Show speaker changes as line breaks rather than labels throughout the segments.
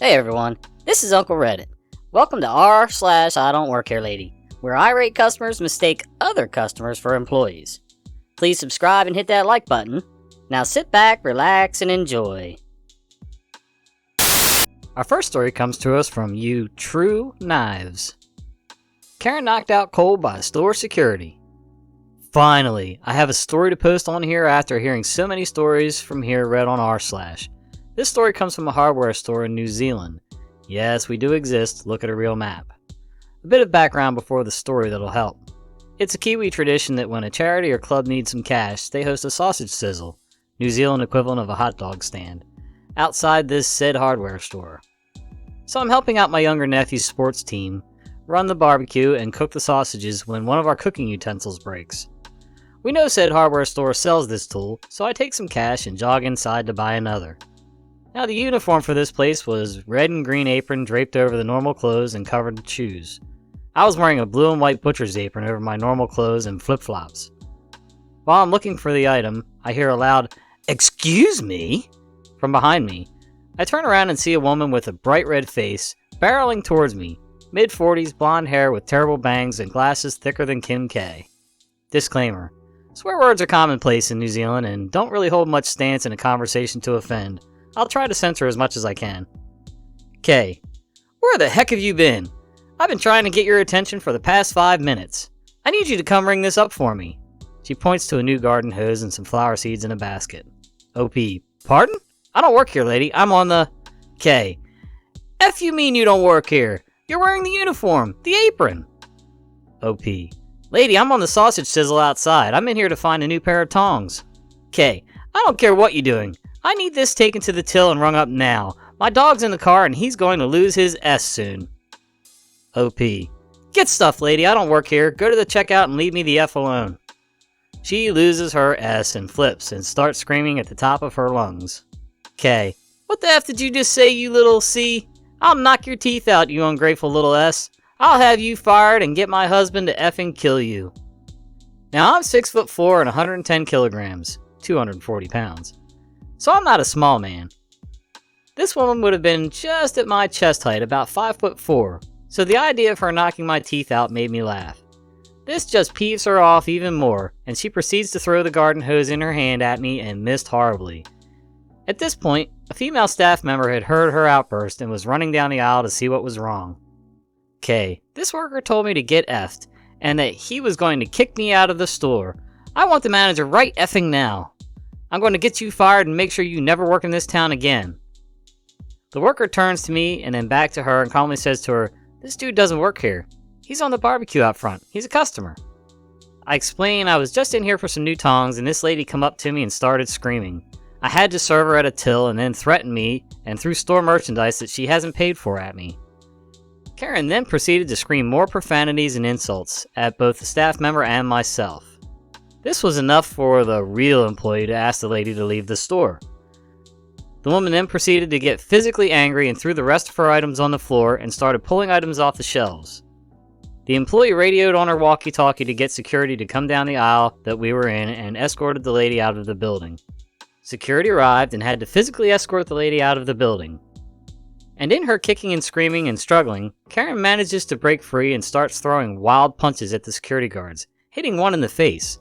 Hey everyone, this is Uncle Reddit. Welcome to r/IDontWorkHereLady, where irate customers mistake other customers for employees. Please subscribe and hit that like button. Now sit back, relax, and enjoy. Our first story comes to us from you True Knives. Karen knocked out cold by store security. Finally, I have a story to post on here after hearing so many stories from here read on r/. This story comes from a hardware store in New Zealand. Yes, we do exist, look at a real map. A bit of background before the story that'll help. It's a Kiwi tradition that when a charity or club needs some cash, they host a sausage sizzle, New Zealand equivalent of a hot dog stand, outside this said hardware store. So I'm helping out my younger nephew's sports team, run the barbecue, and cook the sausages when one of our cooking utensils breaks. We know said hardware store sells this tool, so I take some cash and jog inside to buy another. Now the uniform for this place was red and green apron draped over the normal clothes and covered with shoes. I was wearing a blue and white butcher's apron over my normal clothes and flip-flops. While I'm looking for the item, I hear a loud, "Excuse me?" from behind me. I turn around and see a woman with a bright red face, barreling towards me, mid-40s, blonde hair with terrible bangs and glasses thicker than Kim K. Disclaimer: swear words are commonplace in New Zealand and don't really hold much stance in a conversation to offend. I'll try to censor as much as I can. K: where the heck have you been? I've been trying to get your attention for the past 5 minutes. I need you to come ring this up for me. She points to a new garden hose and some flower seeds in a basket. OP: pardon? I don't work here, lady. I'm on the... K: F you mean you don't work here? You're wearing the uniform, the apron. OP: lady, I'm on the sausage sizzle outside. I'm in here to find a new pair of tongs. K: I don't care what you're doing. I need this taken to the till and rung up now. My dog's in the car and he's going to lose his S soon. OP: get stuff, lady. I don't work here. Go to the checkout and leave me the F alone. She loses her S and flips and starts screaming at the top of her lungs. K: what the F did you just say, you little C? I'll knock your teeth out, you ungrateful little S. I'll have you fired and get my husband to effing kill you. Now I'm 6'4" and 110 kilograms, 240 pounds. So I'm not a small man. This woman would have been just at my chest height, about 5'4", so the idea of her knocking my teeth out made me laugh. This just peeves her off even more, and she proceeds to throw the garden hose in her hand at me and missed horribly. At this point, a female staff member had heard her outburst and was running down the aisle to see what was wrong. K: this worker told me to get effed, and that he was going to kick me out of the store. I want the manager right effing now. I'm going to get you fired and make sure you never work in this town again. The worker turns to me and then back to her and calmly says to her, "This dude doesn't work here. He's on the barbecue out front. He's a customer." I explain I was just in here for some new tongs and this lady come up to me and started screaming. I had to serve her at a till and then threatened me and threw store merchandise that she hasn't paid for at me. Karen then proceeded to scream more profanities and insults at both the staff member and myself. This was enough for the real employee to ask the lady to leave the store. The woman then proceeded to get physically angry and threw the rest of her items on the floor and started pulling items off the shelves. The employee radioed on her walkie-talkie to get security to come down the aisle that we were in and escorted the lady out of the building. Security arrived and had to physically escort the lady out of the building. And in her kicking and screaming and struggling, Karen manages to break free and starts throwing wild punches at the security guards, hitting one in the face.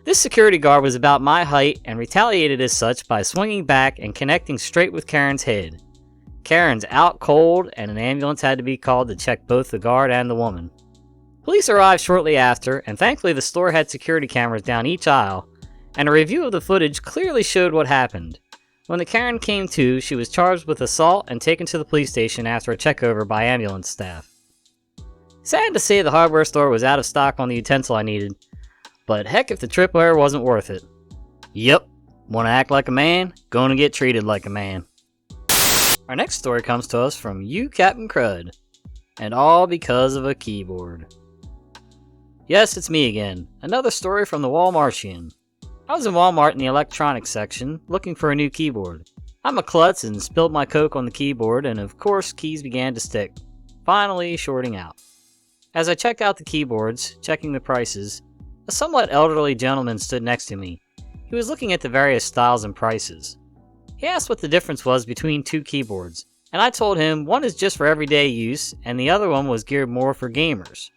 This security guard was about my height and retaliated as such by swinging back and connecting straight with Karen's head. Karen's out cold and an ambulance had to be called to check both the guard and the woman. Police arrived shortly after, and thankfully the store had security cameras down each aisle, and a review of the footage clearly showed what happened. When the Karen came to, she was charged with assault and taken to the police station after a checkover by ambulance staff. Sad to say the hardware store was out of stock on the utensil I needed, but heck if the tripwire wasn't worth it. Yep, wanna act like a man, gonna get treated like a man. Our next story comes to us from you Captain Crud, and all because of a keyboard. Yes, it's me again, another story from the Walmartian. I was in Walmart in the electronics section, looking for a new keyboard. I'm a klutz and spilled my Coke on the keyboard, and of course keys began to stick, finally shorting out. As I checked out the keyboards, checking the prices, a somewhat elderly gentleman stood next to me. He was looking at the various styles and prices. He asked what the difference was between two keyboards, and I told him one is just for everyday use and the other one was geared more for gamers.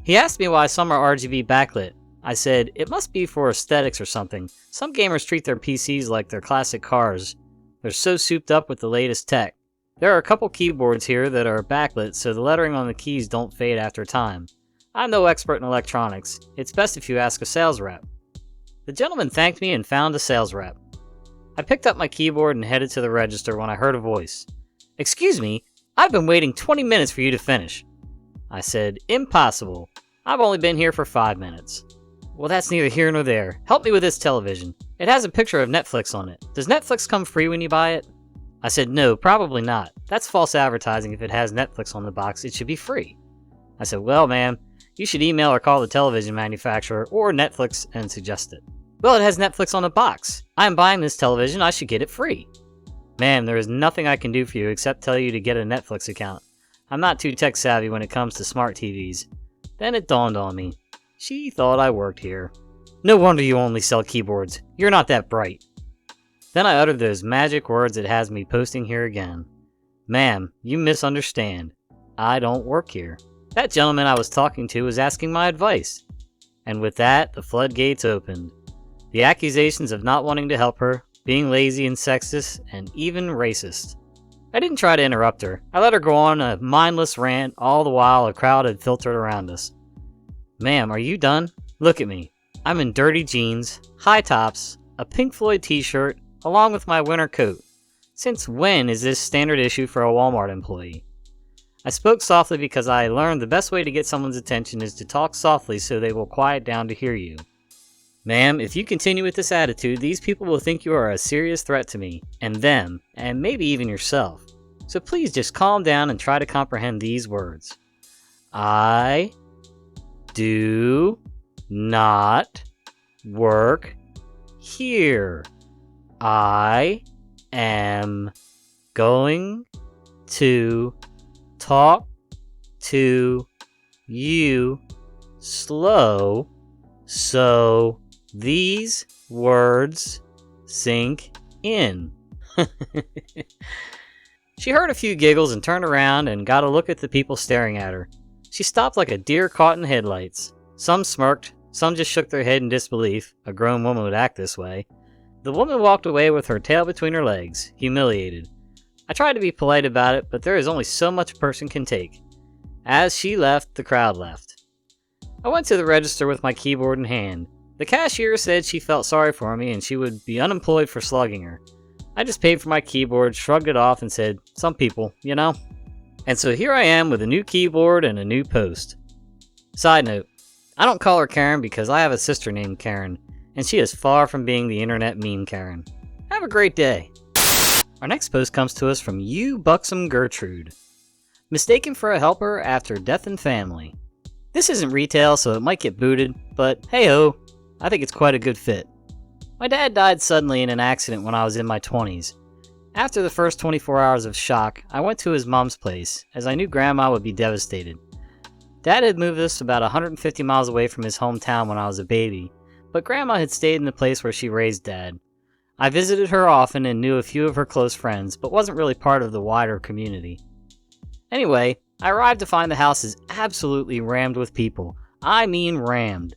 He asked me why some are RGB backlit. I said, it must be for aesthetics or something. Some gamers treat their PCs like their classic cars. They're so souped up with the latest tech. There are a couple keyboards here that are backlit so the lettering on the keys don't fade after time. I'm no expert in electronics. It's best if you ask a sales rep. The gentleman thanked me and found a sales rep. I picked up my keyboard and headed to the register when I heard a voice. Excuse me, I've been waiting 20 minutes for you to finish. I said, impossible. I've only been here for 5 minutes. Well, that's neither here nor there. Help me with this television. It has a picture of Netflix on it. Does Netflix come free when you buy it? I said, no, probably not. That's false advertising. If it has Netflix on the box, it should be free. I said, well, ma'am, you should email or call the television manufacturer or Netflix and suggest it. Well, it has Netflix on the box. I am buying this television. I should get it free. Ma'am, there is nothing I can do for you except tell you to get a Netflix account. I'm not too tech savvy when it comes to smart TVs. Then it dawned on me. She thought I worked here. No wonder you only sell keyboards. You're not that bright. Then I uttered those magic words that has me posting here again. Ma'am, you misunderstand. I don't work here. That gentleman I was talking to was asking my advice. And with that, the floodgates opened. The accusations of not wanting to help her, being lazy and sexist, and even racist. I didn't try to interrupt her. I let her go on a mindless rant, all the while a crowd had filtered around us. Ma'am, are you done? Look at me. I'm in dirty jeans, high tops, a Pink Floyd t-shirt, along with my winter coat. Since when is this standard issue for a Walmart employee? I spoke softly because I learned the best way to get someone's attention is to talk softly so they will quiet down to hear you. Ma'am, if you continue with this attitude, these people will think you are a serious threat to me, and them, and maybe even yourself. So please just calm down and try to comprehend these words. I do not work here. I am going to talk to you slow so these words sink in. She heard a few giggles and turned around and got a look at the people staring at her. She stopped like a deer caught in headlights. Some smirked, some just shook their head in disbelief. A grown woman would act this way. The woman walked away with her tail between her legs, humiliated. I tried to be polite about it, but there is only so much a person can take. As she left, the crowd left. I went to the register with my keyboard in hand. The cashier said she felt sorry for me and she would be unemployed for slugging her. I just paid for my keyboard, shrugged it off, and said, some people, you know? And so here I am with a new keyboard and a new post. Side note, I don't call her Karen because I have a sister named Karen, and she is far from being the internet meme Karen. Have a great day. Our next post comes to us from You Buxom Gertrude. Mistaken for a helper after death in family. This isn't retail, so it might get booted, but hey-ho, I think it's quite a good fit. My dad died suddenly in an accident when I was in my 20s. After the first 24 hours of shock, I went to his mom's place, as I knew Grandma would be devastated. Dad had moved us about 150 miles away from his hometown when I was a baby, but Grandma had stayed in the place where she raised Dad. I visited her often and knew a few of her close friends, but wasn't really part of the wider community. Anyway, I arrived to find the house is absolutely rammed with people. I mean rammed.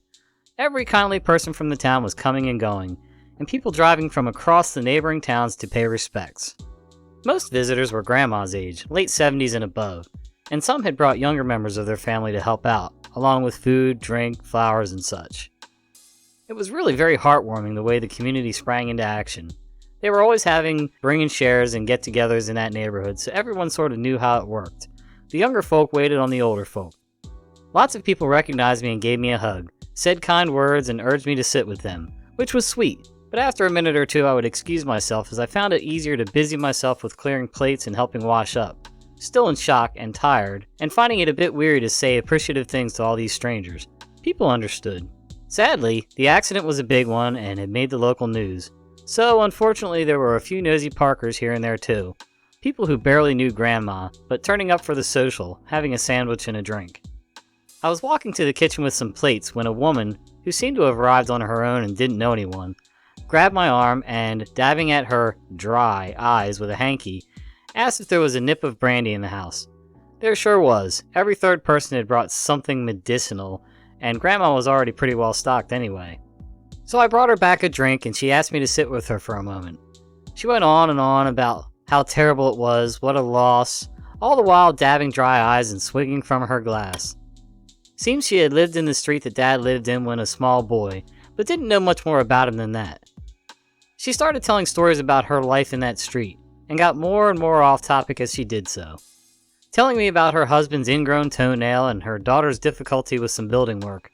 Every kindly person from the town was coming and going, and people driving from across the neighboring towns to pay respects. Most visitors were Grandma's age, late 70s and above, and some had brought younger members of their family to help out, along with food, drink, flowers, and such. It was really very heartwarming the way the community sprang into action. They were always bringing shares and get-togethers in that neighborhood, so everyone sort of knew how it worked. The younger folk waited on the older folk. Lots of people recognized me and gave me a hug, said kind words, and urged me to sit with them, which was sweet. But after a minute or two I would excuse myself as I found it easier to busy myself with clearing plates and helping wash up. Still in shock and tired, and finding it a bit weird to say appreciative things to all these strangers. People understood. Sadly, the accident was a big one and had made the local news. So unfortunately there were a few nosy Parkers here and there too. People who barely knew Grandma, but turning up for the social, having a sandwich and a drink. I was walking to the kitchen with some plates when a woman, who seemed to have arrived on her own and didn't know anyone, grabbed my arm and, dabbing at her dry eyes with a hanky, Asked if there was a nip of brandy in the house. There sure was. Every third person had brought something medicinal, and Grandma was already pretty well stocked anyway. So I brought her back a drink, and she asked me to sit with her for a moment. She went on and on about how terrible it was, what a loss, all the while dabbing dry eyes and swigging from her glass. Seems she had lived in the street that Dad lived in when a small boy, but didn't know much more about him than that. She started telling stories about her life in that street, and got more and more off topic as she did so. Telling me about her husband's ingrown toenail and her daughter's difficulty with some building work.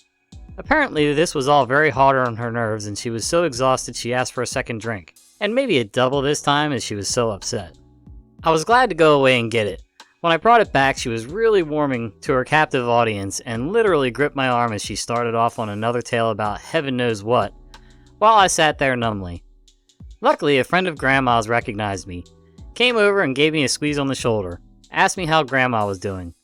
Apparently this was all very hard on her nerves, and she was so exhausted she asked for a second drink, and maybe a double this time as she was so upset. I was glad to go away and get it. When I brought it back, she was really warming to her captive audience and literally gripped my arm as she started off on another tale about heaven knows what, while I sat there numbly. Luckily, a friend of Grandma's recognized me, came over and gave me a squeeze on the shoulder, asked me how Grandma was doing.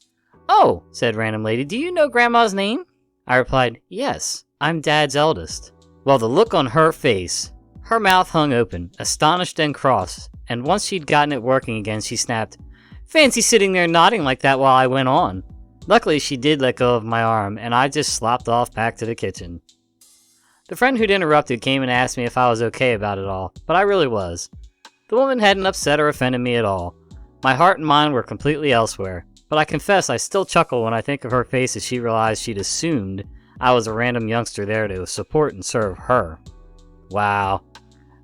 "Oh," said random lady, "do you know Grandma's name?" I replied, "Yes, I'm Dad's eldest." Well, the look on her face, her mouth hung open, astonished and cross, and once she'd gotten it working again, she snapped, "Fancy sitting there nodding like that while I went on." Luckily, she did let go of my arm, and I just slopped off back to the kitchen. The friend who'd interrupted came and asked me if I was okay about it all, but I really was. The woman hadn't upset or offended me at all. My heart and mind were completely elsewhere, but I confess I still chuckle when I think of her face as she realized she'd assumed I was a random youngster there to support and serve her. Wow.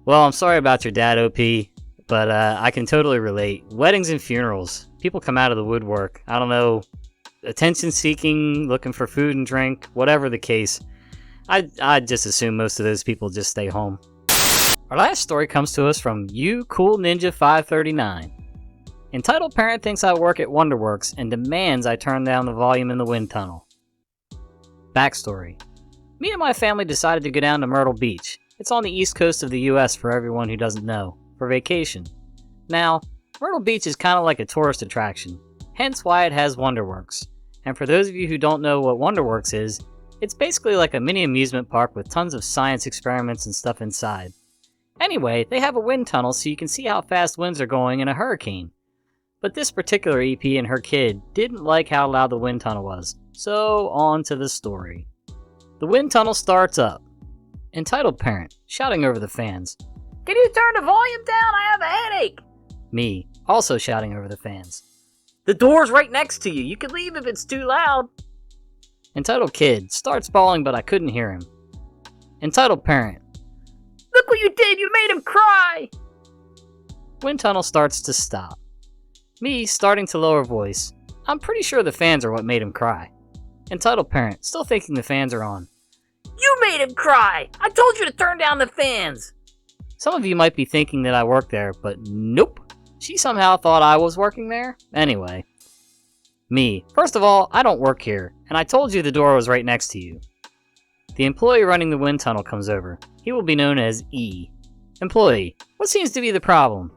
Well, I'm sorry about your dad, OP. But I can totally relate. Weddings and funerals. People come out of the woodwork. I don't know, attention seeking, looking for food and drink, whatever the case. I'd just assume most of those people just stay home. Our last story comes to us from You Cool Ninja 539. Entitled parent thinks I work at WonderWorks and demands I turn down the volume in the wind tunnel. Backstory. Me and my family decided to go down to Myrtle Beach. It's on the east coast of the US for everyone who doesn't know. For vacation. Now, Myrtle Beach is kind of like a tourist attraction, hence why it has WonderWorks. And for those of you who don't know what WonderWorks is, it's basically like a mini amusement park with tons of science experiments and stuff inside. Anyway, they have a wind tunnel so you can see how fast winds are going in a hurricane. But this particular EP and her kid didn't like how loud the wind tunnel was, so on to the story. The wind tunnel starts up. Entitled parent, shouting over the fans, "Can you turn the volume down? I have a headache!" Me, also shouting over the fans, "The door's right next to you. You can leave if it's too loud." Entitled kid starts bawling, but I couldn't hear him. Entitled parent, "Look what you did! You made him cry!" Wind tunnel starts to stop. Me starting to lower voice, "I'm pretty sure the fans are what made him cry." Entitled parent, still thinking the fans are on, "You made him cry! I told you to turn down the fans!" Some of you might be thinking that I work there, but nope. She somehow thought I was working there? Anyway. Me. First of all, I don't work here, and I told you the door was right next to you. The employee running the wind tunnel comes over. He will be known as E. Employee. What seems to be the problem?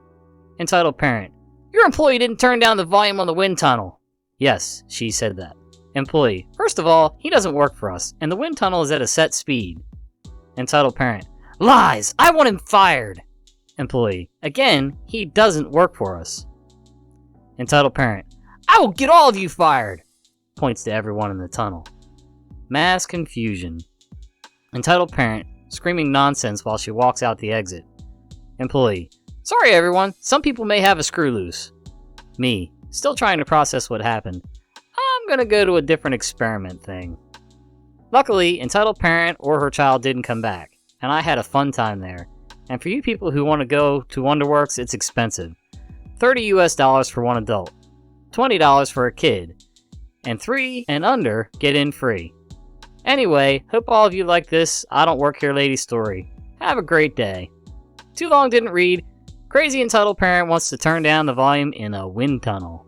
Entitled parent. Your employee didn't turn down the volume on the wind tunnel. Yes, she said that. Employee. First of all, he doesn't work for us, and the wind tunnel is at a set speed. Entitled parent. Lies! I want him fired! Employee. Again, he doesn't work for us. Entitled parent. I will get all of you fired! Points to everyone in the tunnel. Mass confusion. Entitled parent, screaming nonsense while she walks out the exit. Employee. Sorry everyone, some people may have a screw loose. Me, still trying to process what happened. I'm gonna go to a different experiment thing. Luckily, entitled parent or her child didn't come back, and I had a fun time there. And for you people who want to go to WonderWorks, it's expensive. $30 US for one adult, $20 for a kid, and 3 and under get in free. Anyway, hope all of you like this I Don't Work Here Lady story. Have a great day. Too long didn't read. Crazy entitled parent wants to turn down the volume in a wind tunnel.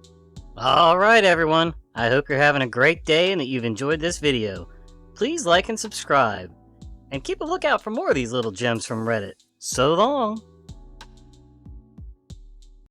Alright everyone, I hope you're having a great day and that you've enjoyed this video. Please like and subscribe. And keep a lookout for more of these little gems from Reddit. So long!